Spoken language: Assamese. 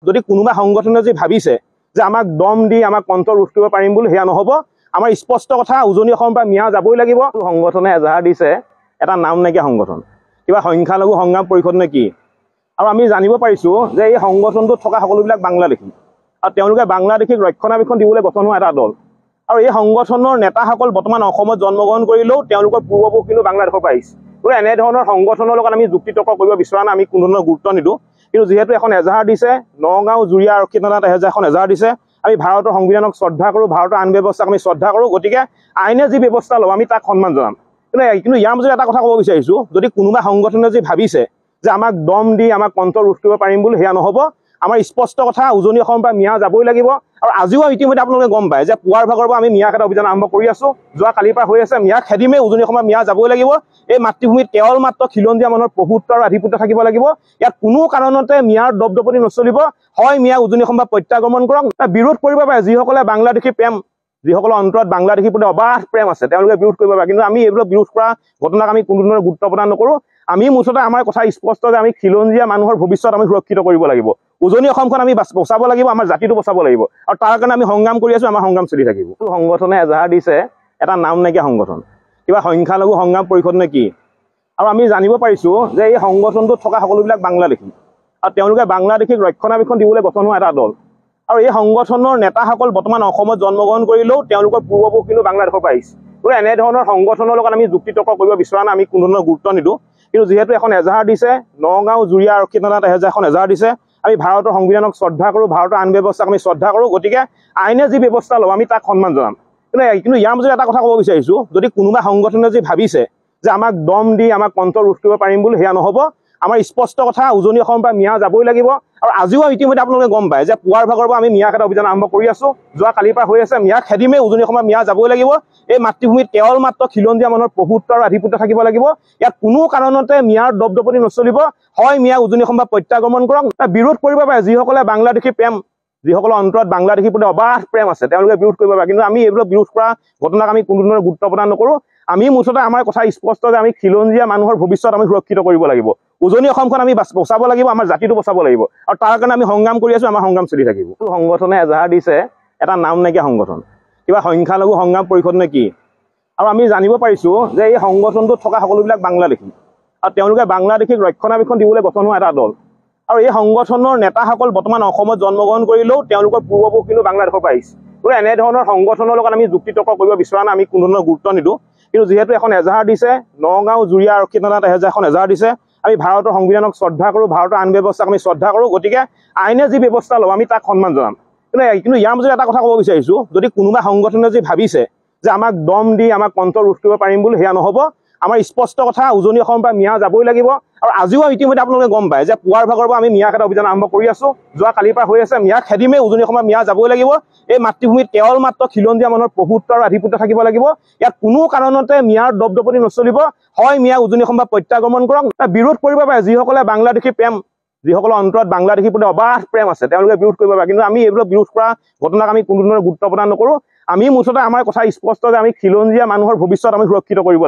যদি কোনোবা সংগঠনে যদি ভাবিছে যে আমাক দম দি আমাক কণ্ঠ ৰোধ কৰিব পাৰিম বুলি সেয়া নহ'ব। আমাৰ স্পষ্ট কথা, উজনি অসমৰ পৰা মিয়া যাবই লাগিব। সংগঠনে এজাহাৰ দিছে এটা নাম নাইকিয়া সংগঠন, কিবা সংখ্যালঘু সংগ্ৰাম পৰিষদ নে কি। আৰু আমি জানিব পাৰিছোঁ যে এই সংগঠনটোত থকা সকলোবিলাক বাংলাদেশী, আৰু তেওঁলোকে বাংলাদেশীক ৰক্ষণাবেক্ষণ দিবলৈ গঠন হোৱা এটা দল। আৰু এই সংগঠনৰ নেতাসকল বৰ্তমান অসমত জন্মগ্ৰহণ কৰিলেও তেওঁলোকৰ পূৰ্বপুৰুষ কিন্তু বাংলাদেশৰ পৰা আহিছে। গতিকে এনেধৰণৰ সংগঠনৰ লগত আমি যুক্তি তৰ্ক কৰিব বিচৰা নাই, আমি কোনো ধৰণৰ গুৰুত্ব নিদিওঁ। কিন্তু যিহেতু এখন এজাহাৰ দিছে, নগাঁও জুৰিয়া আৰক্ষী থানাত এখন এজাহাৰ দিছে, আমি ভাৰতৰ সংবিধানক শ্ৰদ্ধা কৰোঁ, ভাৰতৰ আইন ব্যৱস্থাক আমি শ্ৰদ্ধা কৰোঁ। গতিকে আইনে যি ব্যৱস্থা ল'ব আমি তাক সন্মান জনাম। কিন্তু ইয়াৰ মাজত এটা কথা ক'ব বিচাৰিছোঁ, যদি কোনোবা সংগঠনে যদি ভাবিছে যে আমাক দম দি আমাক কণ্ঠ ৰোধ কৰিব পাৰিম বুলি সেয়া নহ'ব। আমাৰ স্পষ্ট কথা, উজনি অসমৰ পৰা মিয়া যাবই লাগিব। আৰু আজিও ইতিমধ্যে আপোনালোকে গম পায় যে পুৱাৰ ভাগৰ পৰা আমি মিয়া খেদা অভিযান আৰম্ভ কৰি আছোঁ। যোৱা কালিৰ পৰা হৈ আছে, মিয়া খেদিমেই উজনি অসমৰ মিয়া যাবই লাগিব। এই মাতৃভূমিত কেৱল মাত্ৰ খিলঞ্জীয়া মানুহৰ প্ৰভুত্ব আৰু আধিপত্য থাকিব লাগিব। ইয়াত কোনো কাৰণতে মিয়াৰ দপদপনি নচলিব। হয় মিয়া উজনি অসম পৰা প্ৰত্যাগমন কৰক, বিৰোধ কৰিব পাৰে যিসকলে বাংলাদেশী প্ৰেম, যিসকলৰ অন্তৰত বাংলাদেশীৰ প্ৰতি অবাধ প্ৰেম আছে, তেওঁলোকে বিৰোধ কৰিব পাৰে। কিন্তু আমি এইবিলাক বিৰোধ কৰা ঘটনাক আমি কোনো ধৰণৰ গুৰুত্ব প্ৰদান নকৰোঁ। আমি মুঠতে আমাৰ কথা স্পষ্ট যে আমি খিলঞ্জীয়া মানুহৰ ভৱিষ্যত আমি সুৰক্ষিত কৰিব লাগিব। উজনি অসমখন আমি বচাব লাগিব, আমাৰ জাতিটো বচাব লাগিব। আৰু তাৰ কাৰণে আমি সংগ্ৰাম কৰি আছোঁ, আমাৰ সংগ্ৰাম চলি থাকিব। সংগঠনে এজাহাৰ দিছে এটা নাম নাইকিয়া সংগঠন, কিবা সংখ্যালঘু সংগ্ৰাম পৰিষদ নে কি। আৰু আমি জানিব পাৰিছোঁ যে এই সংগঠনটোত থকা সকলোবিলাক বাংলাদেশী, আৰু তেওঁলোকে বাংলাদেশীক ৰক্ষণাবেক্ষণ দিবলৈ গঠন হোৱা এটা দল। আৰু এই সংগঠনৰ নেতাসকল বৰ্তমান অসমত জন্মগ্ৰহণ কৰিলেও তেওঁলোকৰ পূৰ্বপুৰুষ কিন্তু বাংলাদেশৰ পৰা আহিছে। গতিকে এনেধৰণৰ সংগঠনৰ লগত আমি যুক্তি তৰ্ক কৰিব বিচৰা নাই, আমি কোনো ধৰণৰ গুৰুত্ব নিদিওঁ। কিন্তু যিহেতু এখন এজাহাৰ দিছে, নগাঁও জুৰিয়া আৰক্ষী থানাত এখন এজাহাৰ দিছে, আমি ভাৰতৰ সংবিধানক শ্ৰদ্ধা কৰোঁ, ভাৰতৰ আইন ব্যৱস্থাক আমি শ্ৰদ্ধা কৰোঁ। গতিকে আইনে যি ব্যৱস্থা ল'ব আমি তাক সন্মান জনাম। কিন্তু ইয়াৰ মাজত এটা কথা ক'ব বিচাৰিছোঁ, যদি কোনোবা সংগঠনে যদি ভাবিছে যে আমাক দম দি আমাক কণ্ঠ ৰোধ কৰিব পাৰিম বুলি সেয়া নহ'ব। আমাৰ স্পষ্ট কথা, উজনি অসমৰ পৰা মিয়া যাবই লাগিব। আৰু আজিও ইতিমধ্যে আপোনালোকে গম পায় যে পুৱাৰ ভাগৰ পৰা আমি মিয়া খেদা অভিযান আৰম্ভ কৰি আছোঁ। যোৱা কালিৰ পৰা হৈ আছে, মিয়া খেদিমেই উজনি অসমৰ মিয়া যাবই লাগিব। এই মাতৃভূমিত কেৱল মাত্ৰ খিলঞ্জীয়া মানুহৰ প্ৰভুত্ব আৰু আধিপত্য থাকিব লাগিব। ইয়াত কোনো কাৰণতে মিয়াৰ দপদপনি নচলিব। হয় মিয়া উজনি অসম পৰা প্ৰত্যাগমন কৰক, বিৰোধ কৰিব পাৰে যিসকলে বাংলাদেশী প্ৰেম, যিসকলৰ অন্তৰত বাংলাদেশীৰ প্ৰতি অবাধ প্ৰেম আছে, তেওঁলোকে বিৰোধ কৰিব পাৰে। কিন্তু আমি এইবিলাক বিৰোধ কৰা ঘটনাক আমি কোনো ধৰণৰ গুৰুত্ব প্ৰদান নকৰোঁ। আমি মুঠতে আমাৰ কথা স্পষ্ট যে আমি খিলঞ্জীয়া মানুহৰ ভৱিষ্যত আমি সুৰক্ষিত কৰিব লাগিব। উজনি অসমখন আমি বচাব লাগিব, আমাৰ জাতিটো বচাব লাগিব। আৰু তাৰ কাৰণে আমি সংগ্ৰাম কৰি আছোঁ, আমাৰ সংগ্ৰাম চলি থাকিব। সংগঠনে এজাহাৰ দিছে এটা নাম নাইকিয়া সংগঠন, কিবা সংখ্যালঘু সংগ্ৰাম পৰিষদ নে কি। আৰু আমি জানিব পাৰিছোঁ যে এই সংগঠনটোত থকা সকলোবিলাক বাংলাদেশী, আৰু তেওঁলোকে বাংলাদেশীক ৰক্ষণাবেক্ষণ দিবলৈ গঠন হোৱা এটা দল। আৰু এই সংগঠনৰ নেতাসকল বৰ্তমান অসমত জন্মগ্ৰহণ কৰিলেও তেওঁলোকৰ পূৰ্বপুৰুষ কিন্তু বাংলাদেশৰ পৰা আহিছে। গতিকে এনেধৰণৰ সংগঠনৰ লগত আমি যুক্তি তৰ্ক কৰিব বিচৰা নাই, আমি কোনো ধৰণৰ গুৰুত্ব নিদিওঁ। কিন্তু যিহেতু এখন এজাহাৰ দিছে, নগাঁও জুৰিয়া আৰক্ষী থানাত এখন এজাহাৰ দিছে, আমি ভাৰতৰ সংবিধানক শ্ৰদ্ধা কৰোঁ, ভাৰতৰ আইন ব্যৱস্থাক আমি শ্ৰদ্ধা কৰোঁ। গতিকে আইনে যি ব্যৱস্থা ল'ব আমি তাক সন্মান জনাম। কিন্তু ইয়াৰ মাজত এটা কথা ক'ব বিচাৰিছোঁ, যদি কোনোবা সংগঠনে যদি ভাবিছে যে আমাক দম দি আমাক কণ্ঠ ৰোধ কৰিব পাৰিম বুলি সেয়া নহ'ব। আমাৰ স্পষ্ট কথা, উজনি অসমৰ পৰা মিয়া যাবই লাগিব। আৰু আজিও ইতিমধ্যে আপোনালোকে গম পায় যে পুৱাৰ ভাগৰ পৰা আমি মিয়া খেদা অভিযান আৰম্ভ কৰি আছোঁ। যোৱা কালিৰ পৰা হৈ আছে, মিয়া খেদিমেই উজনি অসমৰ মিয়া যাবই লাগিব। এই মাতৃভূমিত কেৱল মাত্ৰ খিলঞ্জীয়া মানুহৰ প্ৰভুত্ব আৰু আধিপত্য থাকিব লাগিব। ইয়াত কোনো কাৰণতে মিয়াৰ দপদপনি নচলিব। হয় মিয়া উজনি অসমৰ পৰা প্ৰত্যাগমন কৰক, বিৰোধ কৰিব পাৰে যিসকলে বাংলাদেশী প্ৰেম, যিসকলৰ অন্তৰত বাংলাদেশীৰ প্ৰতি অবাধ প্ৰেম আছে, তেওঁলোকে বিৰোধ কৰিব পাৰে। কিন্তু আমি এইবিলাক বিৰোধ কৰা ঘটনাক আমি কোনো ধৰণৰ গুৰুত্ব প্ৰদান নকৰোঁ। আমি মুঠতে আমাৰ কথা স্পষ্ট যে আমি খিলঞ্জীয়া মানুহৰ ভৱিষ্যত আমি সুৰক্ষিত কৰিব লাগিব।